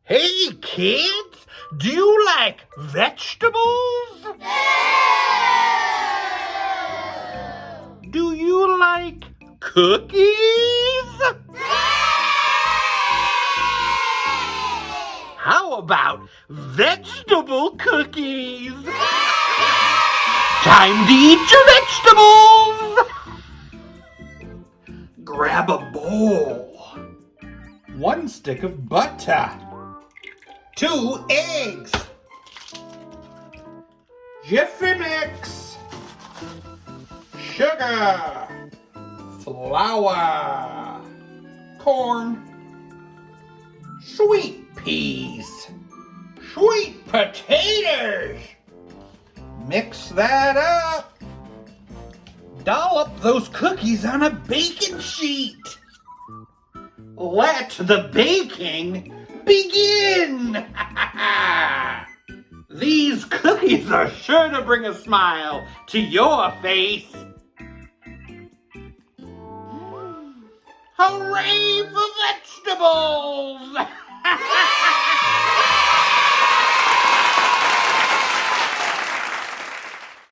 Hey kids, do you like vegetables? Do you like cookies? How about vegetable cookies? Time to eat your vegetables! Grab a bowl. 1 stick of butter. 2 eggs. Jiffy mix. Sugar. Flour. Corn. Sweet peas. Sweet potatoes. Mix that up. Dollop those cookies on a baking sheet. Let the baking begin! These cookies are sure to bring a smile to your face. Hooray for vegetables!